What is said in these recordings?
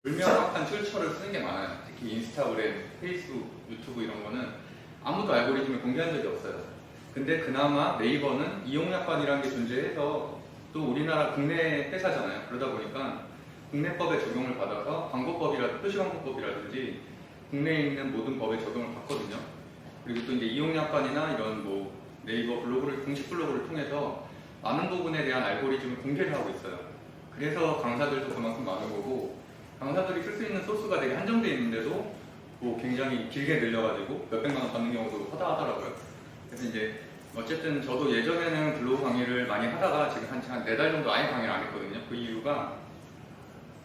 불명확한 출처를 쓰는 게 많아요. 특히 인스타그램, 페이스북, 유튜브 이런 거는 아무도 알고리즘을 공개한 적이 없어요. 근데 그나마 네이버는 이용약관이라는 게 존재해서 또 우리나라 국내 회사잖아요. 그러다 보니까 국내법에 적용을 받아서 표시광고법이라든지 국내에 있는 모든 법에 적용을 받거든요. 그리고 또 이제 이용약관이나 이런 뭐 네이버 블로그를 공식 블로그를 통해서 많은 부분에 대한 알고리즘을 공개를 하고 있어요. 그래서 강사들도 그만큼 많은 거고, 강사들이 쓸 수 있는 소스가 되게 한정되어 있는데도 뭐 굉장히 길게 늘려가지고 몇백만 원 받는 경우도 허다하더라고요. 그래서 이제 어쨌든 저도 예전에는 블로그 강의를 많이 하다가 지금 한 4달 정도 아예 강의를 안 했거든요. 그 이유가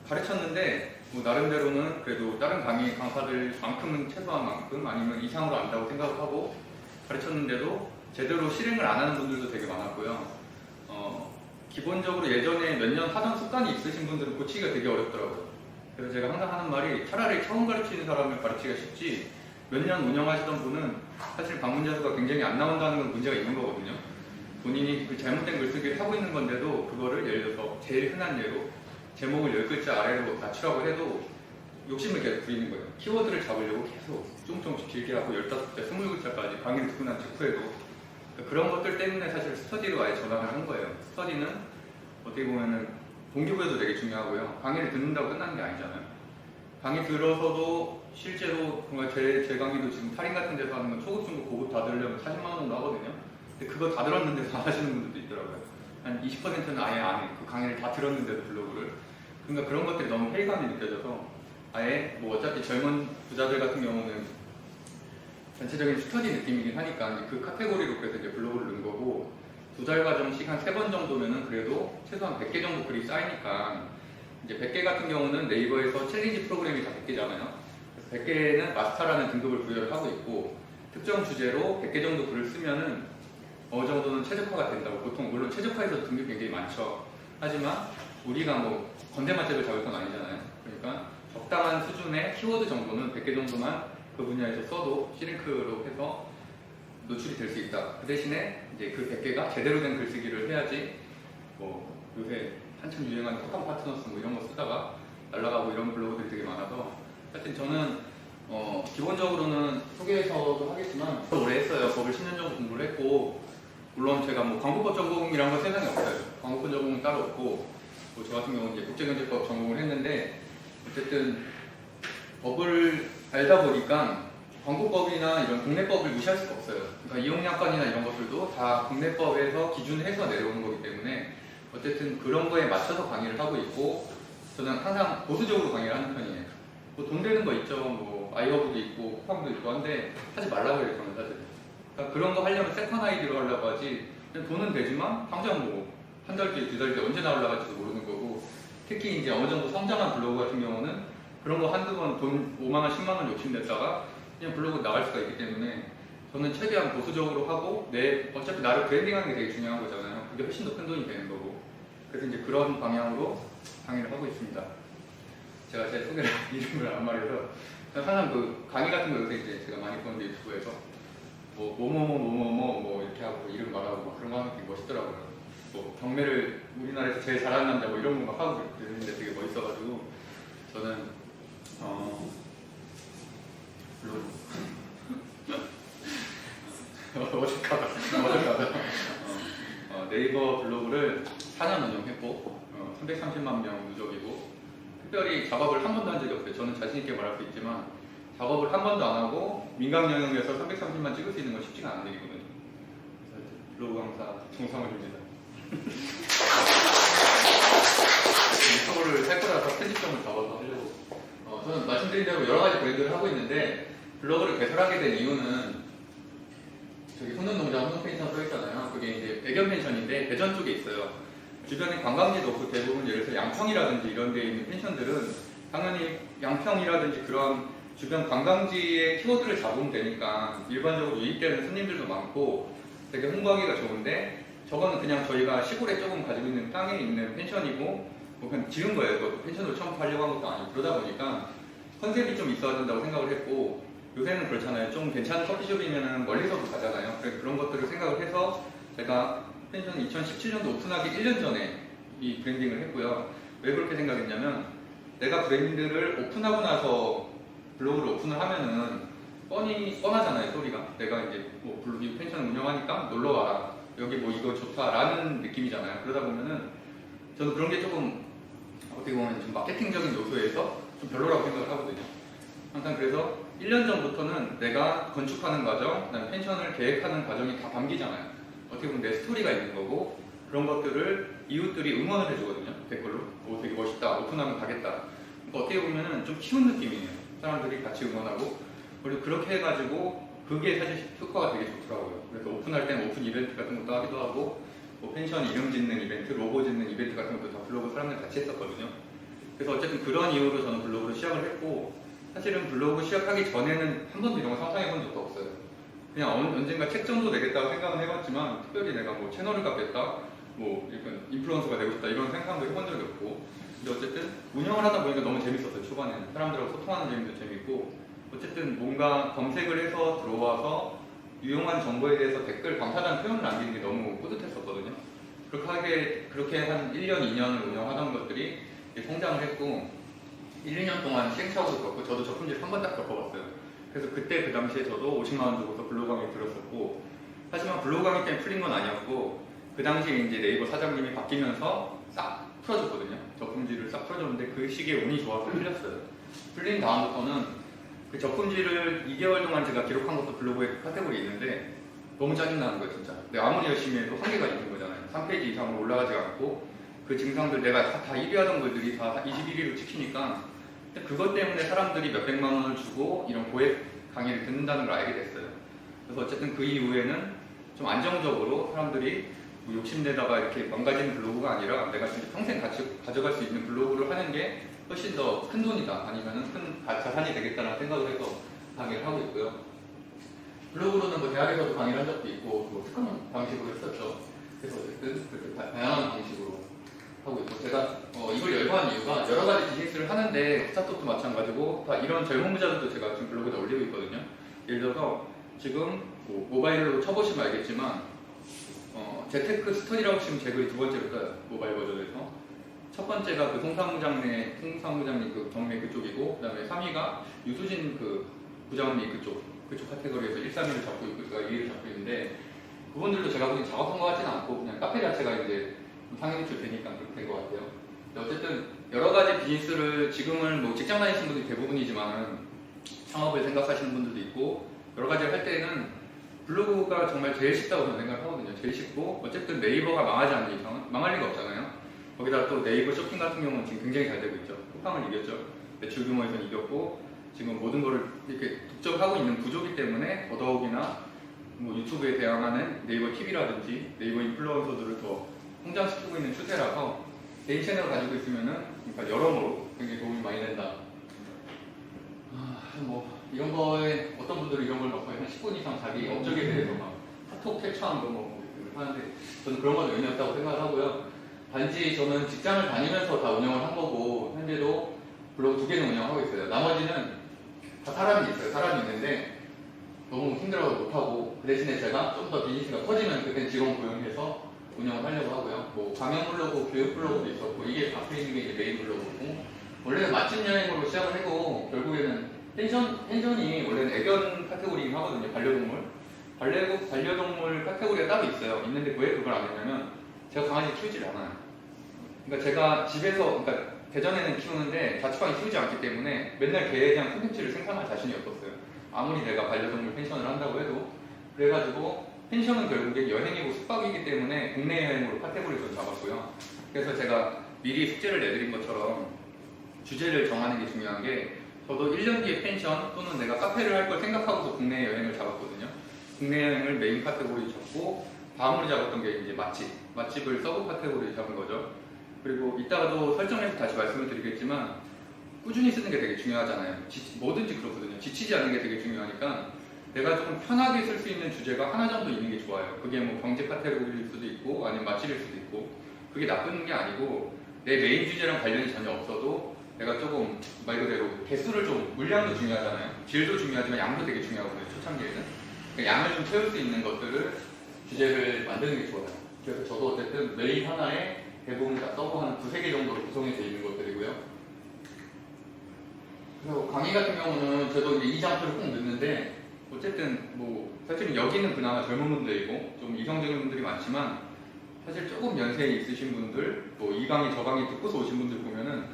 가르쳤는데 뭐 나름대로는 그래도 다른 강사들만큼은 최소한 만큼 아니면 이상으로 안다고 생각을 하고 가르쳤는데도 제대로 실행을 안 하는 분들도 되게 많았고요. 기본적으로 예전에 몇 년 하던 습관이 있으신 분들은 고치기가 되게 어렵더라고요. 그래서 제가 항상 하는 말이 차라리 처음 가르치는 사람을 가르치기가 쉽지 몇 년 운영하시던 분은 사실 방문자 수가 굉장히 안 나온다는 건 문제가 있는 거거든요. 본인이 그 잘못된 글쓰기를 하고 있는 건데도 그거를 예를 들어서 제일 흔한 예로 제목을 10글자 아래로 낮추라고 해도 욕심을 계속 부리는 거예요. 키워드를 잡으려고 계속 조금씩 길게 하고 15글자, 20글자까지 강의를 듣고 난 직후에도 그런 것들 때문에 사실 스터디로 아예 전환을 한 거예요. 스터디는 어떻게 보면은 동기부여도 되게 중요하고요. 강의를 듣는다고 끝나는 게 아니잖아요. 강의 들어서도 실제로 정말 제 강의도 지금 탈인 같은 데서 하는 건 초급, 중급, 고급 다 들으려면 40만 원 정도 하거든요. 근데 그거 다 들었는데 다 하시는 분들도 있더라고요. 한 20%는 아예 안 해. 그 강의를 다 들었는데도 블로그를. 그러니까 그런 것들이 너무 회의감이 느껴져서 아예 뭐 어차피 젊은 부자들 같은 경우는 전체적인 스터디 느낌이긴 하니까 그 카테고리로 그래서 이제 블로그를 넣은 거고 2달 과정씩 한 3번 정도면은 그래도 최소한 100개 정도 글이 쌓이니까 이제 100개 같은 경우는 네이버에서 챌린지 프로그램이 다 100개잖아요. 그래서 100개는 마스터라는 등급을 부여를 하고 있고 특정 주제로 100개 정도 글을 쓰면은 어느 정도는 최적화가 된다고. 보통 물론 최적화에서 등급이 굉장히 많죠. 하지만 우리가 뭐 건대맛집을 잡을 건 아니잖아요. 그러니까 적당한 수준의 키워드 정도는 100개 정도만 그 분야에서 써도 시링크로 해서 노출이 될 수 있다. 그 대신에 이제 그 100개가 제대로 된 글쓰기를 해야지 뭐 요새 한참 유행하는 톡한 파트너스 뭐 이런 거 쓰다가 날아가고 이런 블로그들이 되게 많아서 하여튼 저는 기본적으로는 소개서도 하겠지만 오래 했어요. 법을 10년 정도 공부를 했고 물론 제가 뭐 광고법 전공이란 건 세상에 없어요. 광고법 전공은 따로 없고 뭐 저 같은 경우는 이제 국제경제법 전공을 했는데 어쨌든 법을 알다 보니까 광고법이나 이런 국내법을 무시할 수가 없어요. 그러니까 이용약관이나 이런 것들도 다 국내법에서 기준을 해서 내려오는 거기 때문에 어쨌든 그런 거에 맞춰서 강의를 하고 있고 저는 항상 보수적으로 강의를 하는 편이에요. 뭐 돈 되는 거 있죠. 뭐 아이허브도 있고 쿠팡도 있고 한데 하지 말라고 해요. 저는 사실. 그러니까 그런 거 하려면 세컨 아이디로 하려고 하지 그냥 돈은 되지만 당장 뭐 한 달 뒤에, 2달 뒤에 언제 나올라갈지도 모르는 거고 특히 이제 어느 정도 성장한 블로그 같은 경우는 그런 거 한두 번 돈 5만 원, 10만 원 욕심냈다가 그냥 블로그 나갈 수가 있기 때문에 저는 최대한 보수적으로 하고 어차피 나를 브랜딩하는 게 되게 중요한 거잖아요. 그게 훨씬 더 큰 돈이 되는 거고 그래서 이제 그런 방향으로 강의를 하고 있습니다. 제가 제 소개를 이름을 안 말해서 항상 그 강의 같은 거 요새 이제 제가 많이 보는데 유튜브에서 뭐 이렇게 하고 이름 말하고 막 그런 거 하는 게 멋있더라고요. 뭐 경매를 우리나라에서 제일 잘하는 남자 뭐 이런 거 막 하고 그러는데 되게 멋있어가지고 저는 블로그 어색하다. 네이버 블로그를 4년 운영했고 330만 명 누적이고 특별히 작업을 한 번도 한 적이 없어요. 저는 자신 있게 말할 수 있지만 작업을 한 번도 안 하고 민간 영역에서 330만 찍을 수 있는 건 쉽지가 않은 일이거든요. 그래서 블로그 강사 정성을 줍니다. 유튜브를 할 거라서 편집점을 잡아서 하려고. 저는 말씀드린 대로 여러 가지 브랜드를 하고 있는데 블로그를 개설하게 된 이유는 저기 훈훈농장 훈훈펜션 써있잖아요. 그게 이제 애견 펜션인데 대전 쪽에 있어요. 주변에 관광지도 없고 대부분 예를 들어서 양평이라든지 이런 데 있는 펜션들은 당연히 양평이라든지 그런 주변 관광지의 키워드를 잡으면 되니까 일반적으로 유입되는 손님들도 많고 되게 홍보하기가 좋은데 저거는 그냥 저희가 시골에 조금 가지고 있는 땅에 있는 펜션이고 뭐 그냥 지은 거예요. 그 펜션으로 처음 하려고 한 것도 아니고 그러다 보니까 컨셉이 좀 있어야 된다고 생각을 했고 요새는 그렇잖아요. 좀 괜찮은 커피숍이면 멀리서도 가잖아요. 그래서 그런 것들을 생각을 해서 제가 펜션 2017년도 오픈하기 1년 전에 이 브랜딩을 했고요. 왜 그렇게 생각했냐면 내가 브랜드를 오픈하고 나서 블로그를 오픈을 하면은 뻔하잖아요, 소리가. 내가 이제 뭐 블로그 펜션을 운영하니까 놀러 와라. 여기 뭐 이거 좋다라는 느낌이잖아요. 그러다 보면은 저는 그런 게 조금 어떻게 보면 좀 마케팅적인 요소에서 좀 별로라고 생각을 하거든요. 항상 그래서 1년 전부터는 내가 건축하는 과정, 그다음에 펜션을 계획하는 과정이 다 담기잖아요. 어떻게 보면 내 스토리가 있는 거고 그런 것들을 이웃들이 응원을 해주거든요. 댓글로. 오, 되게 멋있다. 오픈하면 가겠다. 그러니까 어떻게 보면은 좀 키운 느낌이에요. 사람들이 같이 응원하고. 그리고 그렇게 해가지고 그게 사실 효과가 되게 좋더라고요. 그래서 오픈할 때는 오픈 이벤트 같은 것도 하기도 하고 뭐 펜션 이름 짓는 이벤트, 로고 짓는 이벤트 같은 것도 다 블로그 사람들 같이 했었거든요. 그래서 어쨌든 그런 이유로 저는 블로그를 시작을 했고 사실은 블로그 시작하기 전에는 한 번도 이런 거 상상해 본 적도 없어요. 그냥 언젠가 책 정도 내겠다고 생각은 해봤지만 특별히 내가 뭐 채널을 갖겠다, 뭐 약간 인플루언서가 되고 싶다 이런 생각도 해본 적이 없고 근데 어쨌든 운영을 하다 보니까 너무 재밌었어요. 초반에는 사람들하고 소통하는 재미도 재밌고 어쨌든 뭔가 검색을 해서 들어와서 유용한 정보에 대해서 댓글 감사하다는 표현을 남기는 게 너무 뿌듯했었거든요. 그렇게 한 1년, 2년을 운영하던 것들이 성장을 했고 1, 2년 동안 시행착오도 겪고 저도 적금질 한 번 딱 겪어봤어요. 그래서 그때 그 당시에 저도 50만 원 주고서 블로그 강의 들었었고 하지만 블로그 강의 때문에 풀린 건 아니었고 그 당시에 이제 네이버 사장님이 바뀌면서 싹 풀어줬거든요. 적금질을 싹 풀어줬는데 그 시기에 운이 좋아서 풀렸어요. 풀린 다음부터는 그 적금질을 2개월 동안 제가 기록한 것도 블로그에 카테고리 있는데 너무 짜증나는 거예요 진짜. 내가 아무리 열심히 해도 한계가 있는 거잖아요. 3페이지 이상으로 올라가지 않고 그 증상들 내가 다 1위 하던 글들이 다 21위로 찍히니까 그것 때문에 사람들이 몇백만 원을 주고 이런 고액 강의를 듣는다는 걸 알게 됐어요. 그래서 어쨌든 그 이후에는 좀 안정적으로 사람들이 뭐 욕심내다가 이렇게 망가지는 블로그가 아니라 내가 진짜 평생 가져갈 수 있는 블로그를 하는 게 훨씬 더 큰 돈이다 아니면 큰 자산이 되겠다는 생각을 해서 강의를 하고 있고요. 블로그로는 뭐 대학에서도 강의를 한 적도 있고 뭐 특강 방식으로 했었죠. 그래서 어쨌든 그렇게 다양한 방식으로 하고 있고 제가 이걸 열거한 이유가 여러 가지 비즈니스를 하는데 스타트업도 마찬가지고 다 이런 젊은 부자들도 제가 지금 블로그에 올리고 있거든요. 예를 들어서 지금 뭐 모바일로 쳐보시면 알겠지만 재테크 스터디라고 치면 제 글이 두 번째로 떠요. 모바일 버전에서. 첫 번째가 그 송사무장님 그 경매 그쪽이고 그 다음에 3위가 유수진 그 부장님 그쪽 카테고리에서 1, 3위를 잡고 있고 제가 2위를 잡고 있는데 그분들도 제가 보기엔 작업한 것 같지는 않고 그냥 카페 자체가 이제 상향이 되니까 그렇게 된 것 같아요. 어쨌든 여러 가지 비즈니스를 지금은 뭐 직장 다니시는 분들이 대부분이지만 창업을 생각하시는 분들도 있고 여러 가지를 할 때는 블로그가 정말 제일 쉽다고 저는 생각하거든요. 제일 쉽고 어쨌든 네이버가 망하지 않는 이상은 망할 리가 없잖아요. 거기다 또 네이버 쇼핑 같은 경우는 지금 굉장히 잘 되고 있죠. 쿠팡을 이겼죠. 매출 규모에서는 이겼고 지금 모든 거를 이렇게 독점하고 있는 구조기 때문에 더더욱이나 뭐 유튜브에 대항하는 네이버 TV라든지 네이버 인플루언서들을 더 성장시키고 있는 추세라서 개인 채널을 가지고 있으면은 그러니까 여러모로 굉장히 도움이 많이 된다. 뭐 이런 거에 어떤 분들은 이런 걸 막 거의 한 10분 이상 자기 업적에 대해서 막 카톡 캡처한 거뭐 하는데 저는 그런 건 의미 없다고 생각을 하고요. 단지 저는 직장을 다니면서 다 운영을 한 거고 현재도 블로그 2개는 운영하고 있어요. 나머지는 다 사람이 있어요. 사람이 있는데 너무 힘들어서 못하고 그 대신에 제가 좀 더 비즈니스가 커지면 그땐 직원 고용해서 운영을 하려고 하고요. 뭐 강연 블로그, 교육 블로그도 있었고 이게 앞에 있는 게 이제 메인 블로그고 원래는 맛집 여행으로 시작을 하고 결국에는 펜션이 원래는 애견 카테고리긴 하거든요. 반려동물 카테고리가 따로 있어요. 있는데 왜 그걸 안 했냐면 제가 강아지 키우질 않아요. 그러니까 제가 집에서 그러니까 대전에는 키우는데 자취방에 키우지 않기 때문에 맨날 걔에 대한 콘텐츠를 생산할 자신이 없었어요. 아무리 내가 반려동물 펜션을 한다고 해도 그래가지고 펜션은 결국에 여행이고 숙박이기 때문에 국내 여행으로 카테고리를 잡았고요. 그래서 제가 미리 숙제를 내드린 것처럼 주제를 정하는 게 중요한 게 저도 1년 뒤에 펜션 또는 내가 카페를 할 걸 생각하고서 국내 여행을 잡았거든요. 국내 여행을 메인 카테고리 잡고 다음으로 잡았던 게 이제 맛집을 서브 카테고리 잡은 거죠. 그리고 이따가도 설정해서 다시 말씀을 드리겠지만 꾸준히 쓰는 게 되게 중요하잖아요. 뭐든지 그렇거든요. 지치지 않는 게 되게 중요하니까 내가 조금 편하게 쓸 수 있는 주제가 하나 정도 있는 게 좋아요. 그게 뭐 경제 카테고리일 수도 있고 아니면 맛집일 수도 있고 그게 나쁜 게 아니고 내 메인 주제랑 관련이 전혀 없어도 내가 조금 말 그대로 개수를 좀 물량도 중요하잖아요. 질도 중요하지만 양도 되게 중요하거든요. 초창기에는 그러니까 양을 좀 채울 수 있는 것들을 주제를 만드는 게 좋아요. 그래서 저도 어쨌든 메인 하나에 대부분 다 서버 한 2-3개 정도로 구성이 되어 있는 것들이고요. 그래서 강의 같은 경우는 저도 이제 이 장표를 꼭 넣는데 어쨌든 뭐 사실은 여기는 그나마 젊은 분들이고 좀 이성적인 분들이 많지만 사실 조금 연세에 있으신 분들 뭐 이 강의 저 강의 듣고서 오신 분들 보면은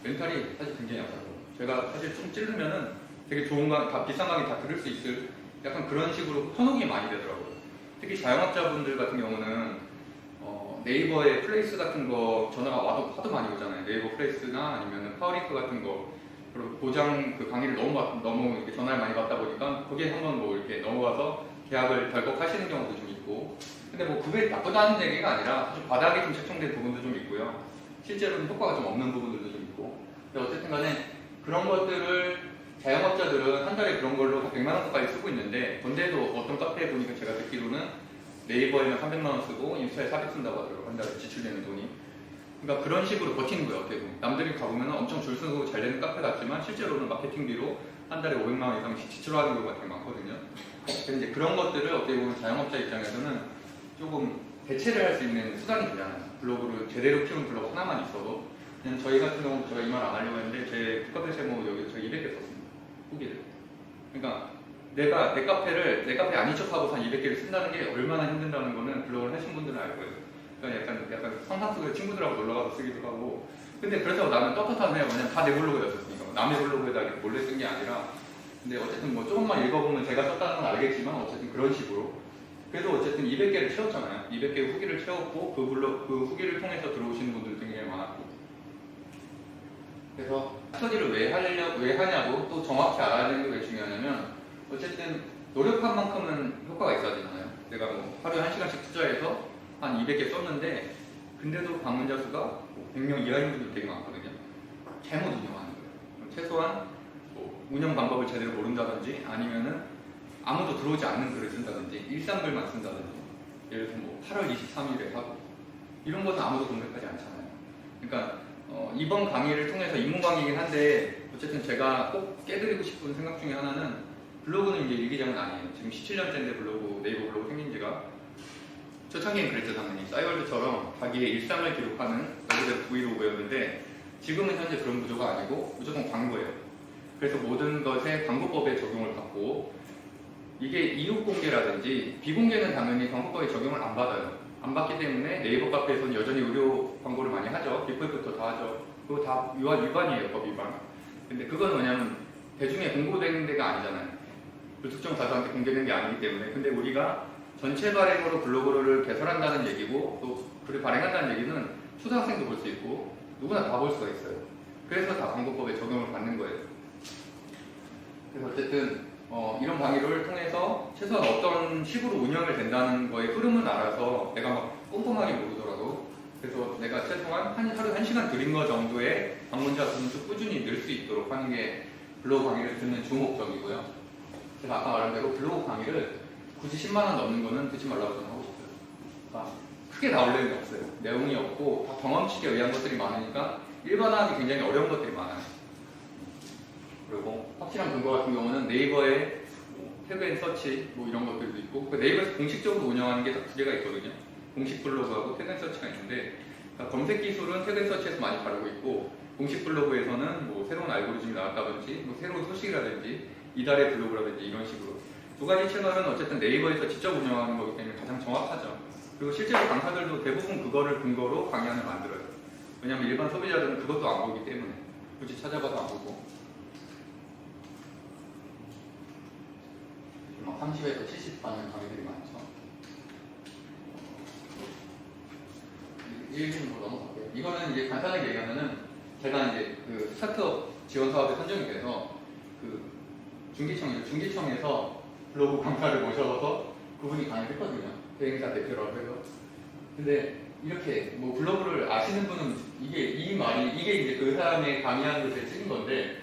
멘탈이 사실 굉장히 약하고 제가 사실 좀 찌르면은 되게 좋은 강의, 다 비싼 강의 다 들을 수 있을 약간 그런 식으로 현혹이 많이 되더라고요. 특히 자영업자분들 같은 경우는 네이버에 플레이스 같은 거 전화가 와도 하도 많이 오잖아요. 네이버 플레이스나 아니면 파워링크 같은 거 그리고 고장 그 강의를 너무 이렇게 전화를 많이 받다 보니까 거기에 한번 뭐 이렇게 넘어가서 계약을 덜컥하시는 경우도 좀 있고 근데 뭐 그게 나쁘다는 얘기가 아니라 좀 바닥이 좀 책정된 부분도 좀 있고요. 실제로는 효과가 좀 없는 부분들도 좀 있고 근데 어쨌든 간에 그런 것들을 자영업자들은 한 달에 그런 걸로 100만 원까지 쓰고 있는데 근데도 어떤 카페에 보니까 제가 듣기로는 네이버에는 300만 원 쓰고 인스타에 400 쓴다고 하더라고요. 한 달에 지출되는 돈이. 그러니까 그런 식으로 버티는 거예요. 어떻게 보면. 남들이 가보면 엄청 줄 서고 잘 되는 카페 같지만 실제로는 마케팅비로 한 달에 500만 원 이상씩 지출하는 경우가 되게 많거든요. 그래서 이제 그런 것들을 어떻게 보면 자영업자 입장에서는 조금 대체를 할 수 있는 수단이 되잖아요. 블로그를 제대로 키운 블로그 하나만 있어도 그냥 저희 같은 경우는 제가 이 말 안 하려고 했는데 제 북카페 제목 여기 저 200개 썼습니다. 후기를. 그러니까 내가 내 카페 아닌 척하고 한 200개를 쓴다는 게 얼마나 힘든다는 거는 블로그를 하신 분들은 알 거예요. 그러니까 약간 상상 속에 친구들하고 놀러가서 쓰기도 하고 근데 그렇다고 나는 떳떳하네요. 왜냐면 다 내 블로그였으니까 남의 블로그에다 이렇게 몰래 쓴 게 아니라 근데 어쨌든 뭐 조금만 읽어보면 제가 썼다는 건 알겠지만 어쨌든 그런 식으로 그래도 어쨌든 200개를 채웠잖아요. 200개 후기를 채웠고 그 후기를 통해서 들어오시는 분들 굉장히 많았고 그래서 스터디를 왜 하냐고 또 정확히 알아야 되는 게 왜 중요하냐면 어쨌든 노력한 만큼은 효과가 있어야 되잖아요. 내가 뭐 하루에 1시간씩 투자해서 한 200개 썼는데 근데도 방문자 수가 100명 이하인 분들이 되게 많거든요. 잘못 운영하는 거예요. 최소한 뭐 운영 방법을 제대로 모른다든지 아니면은 아무도 들어오지 않는 글을 쓴다든지 일상글만 쓴다든지 예를 들어서 뭐 8월 23일에 하고 이런 것은 아무도 검색하지 않잖아요. 그러니까 이번 강의를 통해서 입문 강의이긴 한데 어쨌든 제가 꼭 깨드리고 싶은 생각 중에 하나는 블로그는 이제 일기장은 아니에요. 지금 17년째인데 네이버 블로그 생긴 지가 초창기엔 그랬죠 당연히 싸이월드처럼 자기의 일상을 기록하는 말 그대로 브이로그였는데 지금은 현재 그런 구조가 아니고 무조건 광고예요. 그래서 모든 것에 광고법에 적용을 받고 이게 이웃 공개라든지 비공개는 당연히 광고법에 적용을 안 받아요. 안 받기 때문에 네이버 카페에서는 여전히 의료 광고를 많이 하죠. 비포부터 다 하죠. 그거 다 위반이에요. 법 위반. 근데 그건 뭐냐면 대중에 공고되는 데가 아니잖아요. 불특정 다수한테 공개된 게 아니기 때문에 근데 우리가 전체 발행으로 블로그를 개설한다는 얘기고 또 글을 발행한다는 얘기는 초등학생도 볼 수 있고 누구나 다 볼 수가 있어요. 그래서 다 광고법에 적용을 받는 거예요. 그래서 어쨌든 이런 강의를 통해서 최소한 어떤 식으로 운영이 된다는 거의 흐름을 알아서 내가 막 꼼꼼하게 모르더라도 그래서 내가 최소한 하루 1시간 들인 거 정도의 방문자 수는 꾸준히 늘 수 있도록 하는 게 블로그 강의를 듣는 주 목적이고요. 제가 아까 말한 대로 블로그 강의를 굳이 10만원 넘는 거는 듣지 말라고 저는 하고 싶어요. 그러니까 크게 나올 내용이 없어요. 내용이 없고 다 경험치에 의한 것들이 많으니까 일반화하기 굉장히 어려운 것들이 많아요. 그리고 확실한 근거 같은 경우는 네이버에 태그 앤 서치 뭐 이런 것들도 있고 그 네이버에서 공식적으로 운영하는 게 두 개가 있거든요. 공식 블로그하고 태그 앤 서치가 있는데 그러니까 검색 기술은 태그 앤 서치에서 많이 다루고 있고 공식 블로그에서는 뭐 새로운 알고리즘이 나왔다든지 뭐 새로운 소식이라든지 이달의 블로그라든지 이런 식으로 두 가지 채널은 어쨌든 네이버에서 직접 운영하는 거기 때문에 가장 정확하죠. 그리고 실제로 강사들도 대부분 그거를 근거로 강의안을 만들어요. 왜냐하면 일반 소비자들은 그것도 안 보기 때문에 굳이 찾아봐도 안 보고 막 30에서 70 받는 강의들이 많죠. 1분으로 넘어갈게요. 이거는 이제 간단하게 얘기하면은 제가 이제 그 스타트업 지원 사업에 선정이 돼서 그 중기청에서 블로그 강사를 모셔서 그분이 강의를 했거든요. 대행사 대표라고 해서. 근데 이렇게 뭐 블로그를 아시는 분은 이게 이제 그 사람의 강의하는 것에 찍은 건데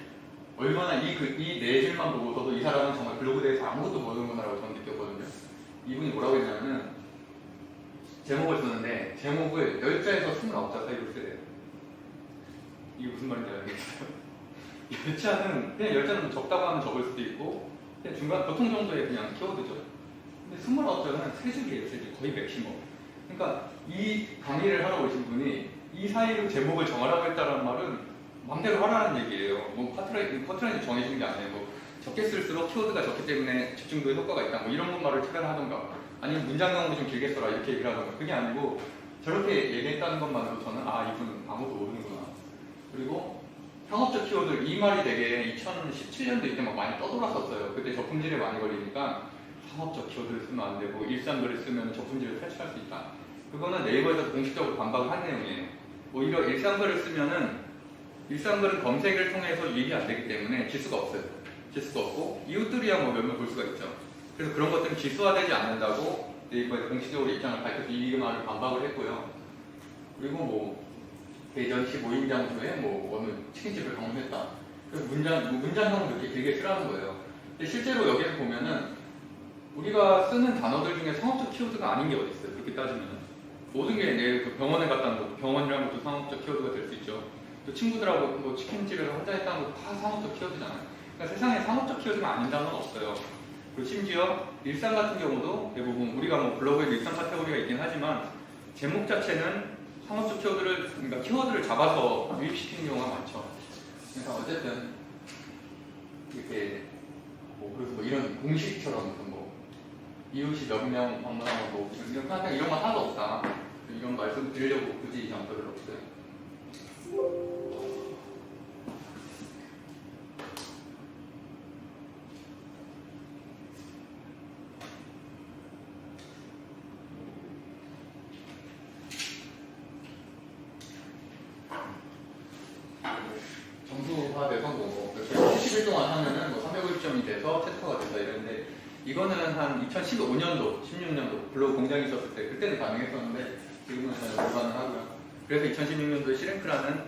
얼마나 이 네 줄만 보고서도 이 사람은 정말 블로그에 대해서 아무것도 모르는구나라고 저는 느꼈거든요. 이분이 뭐라고 했냐면은 제목을 썼는데 제목을 10자에서 29자 사이로 쓰래요. 이게 무슨 말인지 알겠어요? 10자는 그냥 10자는 적다고 하면 적을 수도 있고 그냥 중간 보통 정도의 그냥 키워드죠. 근데 29자는 3줄이에요. 3줄. 거의 맥시멈. 그러니까 이 강의를 하러 오신 분이 이 사이로 제목을 정하라고 했다는 말은 맘대로 하라는 얘기예요. 뭐 커트라인이 정해진 게 아니에요. 뭐 적게 쓸수록 키워드가 적기 때문에 집중도에 효과가 있다. 뭐 이런 말을 차라리 하던가. 아니면 문장 강도 좀 길게 써라 이렇게 얘기를 하던가. 그게 아니고 저렇게 얘기했다는 것만으로 저는 아 이분은 아무도 모르는구나. 그리고 상업적 키워드 이 말이 되게 2017년도 이때 막 많이 떠돌았었어요. 그때 적품질에 많이 걸리니까 상업적 키워드를 쓰면 안 되고 일상글을 쓰면 적품질을 탈취할 수 있다. 그거는 네이버에서 공식적으로 반박을 한 내용이에요. 오히려 일상글을 쓰면은 일상글은 검색을 통해서 유입이 안 되기 때문에 지수가 없어요. 지수가 없고 이웃들이야 뭐 몇몇 볼 수가 있죠. 그래서 그런 것들은 지수화되지 않는다고 네이버에서 공식적으로 입장을 밝혀서 이 말을 반박을 했고요. 그리고 뭐 대전 15인 장소에 뭐 어느 치킨집을 방문했다. 그래서 문장형을 이렇게 길게 쓰라는 거예요. 근데 실제로 여기서 보면은 우리가 쓰는 단어들 중에 상업적 키워드가 아닌 게 어디 있어요? 그렇게 따지면 모든 게 내 그 병원에 갔다는 것도 병원이라는 것도 상업적 키워드가 될 수 있죠. 또 친구들하고 뭐 치킨집에서 혼자 했다는 것도 다 상업적 키워드잖아요. 그러니까 세상에 상업적 키워드가 아닌 단어는 없어요. 그리고 심지어 일상 같은 경우도 대부분 우리가 뭐 블로그에 일상 카테고리가 있긴 하지만 제목 자체는 상업적 키워드를 그러니까 키워드를 잡아서 유입시키는 경우가 많죠. 그래서 어쨌든 이렇게 뭐 그래서 뭐 이런 공식처럼 뭐 이웃이 몇 명 방문하고 뭐 이런 거 하나도 없다. 이런 말씀 드리려고 굳이 장소를 없어요. 점수화돼서 뭐 70일 동안 하면은 뭐 350점이 돼서 체스터가 된다 이랬는데 이거는 한 2015년도, 16년도 블로그 공장이 있었을 때 그때는 가능했었는데 지금은 전혀 불가능하고요. 그래서 2016년도에 시랭크라는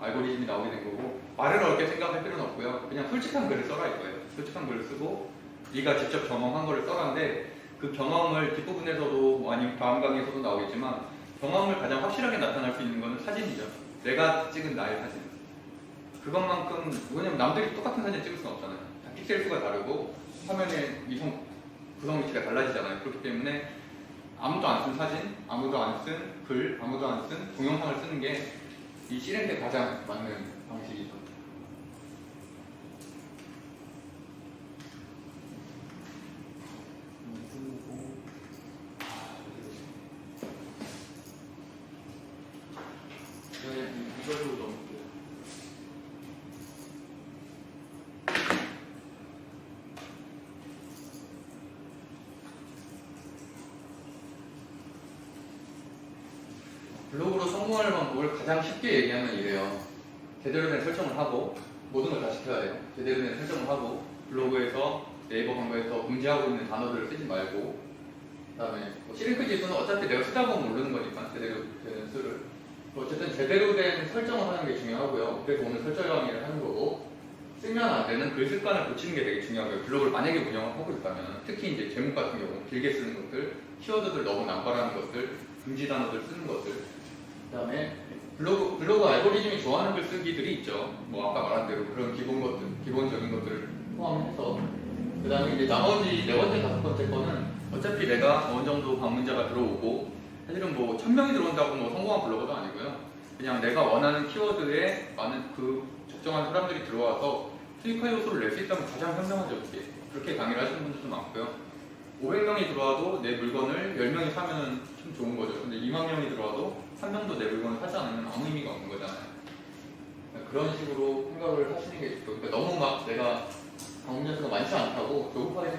알고리즘이 나오게 된 거고 말을 어렵게 생각할 필요는 없고요. 그냥 솔직한 글을 써라 이거예요. 솔직한 글을 쓰고 네가 직접 경험한 거를 써라인데 그 경험을 뒷부분에서도 뭐 아니면 다음 강의에서도 나오겠지만 경험을 가장 확실하게 나타날 수 있는 거는 사진이죠. 내가 찍은 나의 사진. 그것만큼 왜냐면 남들이 똑같은 사진 찍을 수는 없잖아요. 다 픽셀 수가 다르고 화면의 구성 위치가 달라지잖아요. 그렇기 때문에 아무도 안 쓴 사진, 아무도 안 쓴 글, 아무도 안 쓴 동영상을 쓰는 게 이 실행에 가장 맞는 방식이죠. 이걸로 넘을게요. 블로그로 성공하려면 뭘 가장 쉽게 얘기하면 이래요. 제대로 된 설정을 하고 모든 걸 다 시켜야 돼요. 제대로 된 설정을 하고 블로그에서 네이버 광고에서 금지하고 있는 단어들을 쓰지 말고 그다음에 뭐 시링크 지수는 어차피 내가 쓰다 보면 모르는 거니까 제대로 된 수를 어쨌든 제대로 된 설정을 하는 게 중요하고요. 그래서 오늘 설정 강의를 하는 거고 쓰면 안 되는 글 습관을 고치는 게 되게 중요하고요. 블로그를 만약에 운영을 하고 있다면 특히 이제 제목 같은 경우 길게 쓰는 것들, 키워드들 너무 남발하는 것들, 금지 단어들 쓰는 것들 그다음에 블로그 알고리즘이 좋아하는 글 쓰기들이 있죠. 뭐 아까 말한 대로 그런 기본적인 것들을 포함해서 그다음에 이제 나머지 네 번째, 다섯 번째 거는 어차피 내가 어느 정도 방문자가 들어오고 사실은 뭐 1000명이 들어온다고 뭐 성공한 블로거도 아니고요. 그냥 내가 원하는 키워드에 많은 그 적정한 사람들이 들어와서 수익화 요소를 낼 수 있다면 가장 현명하죠. 그렇게 강의를 하시는 분들도 많고요. 500명이 들어와도 내 물건을 10명이 사면 참 좋은 거죠. 근데 2만 명이 들어와도 한 명도 내 물건을 사지 않으면 아무 의미가 없는 거잖아요. 그런 식으로 생각을 하시는 게 좋죠. 그러니까 너무 막 내가 방문자 수가 많지 않다고 조급하게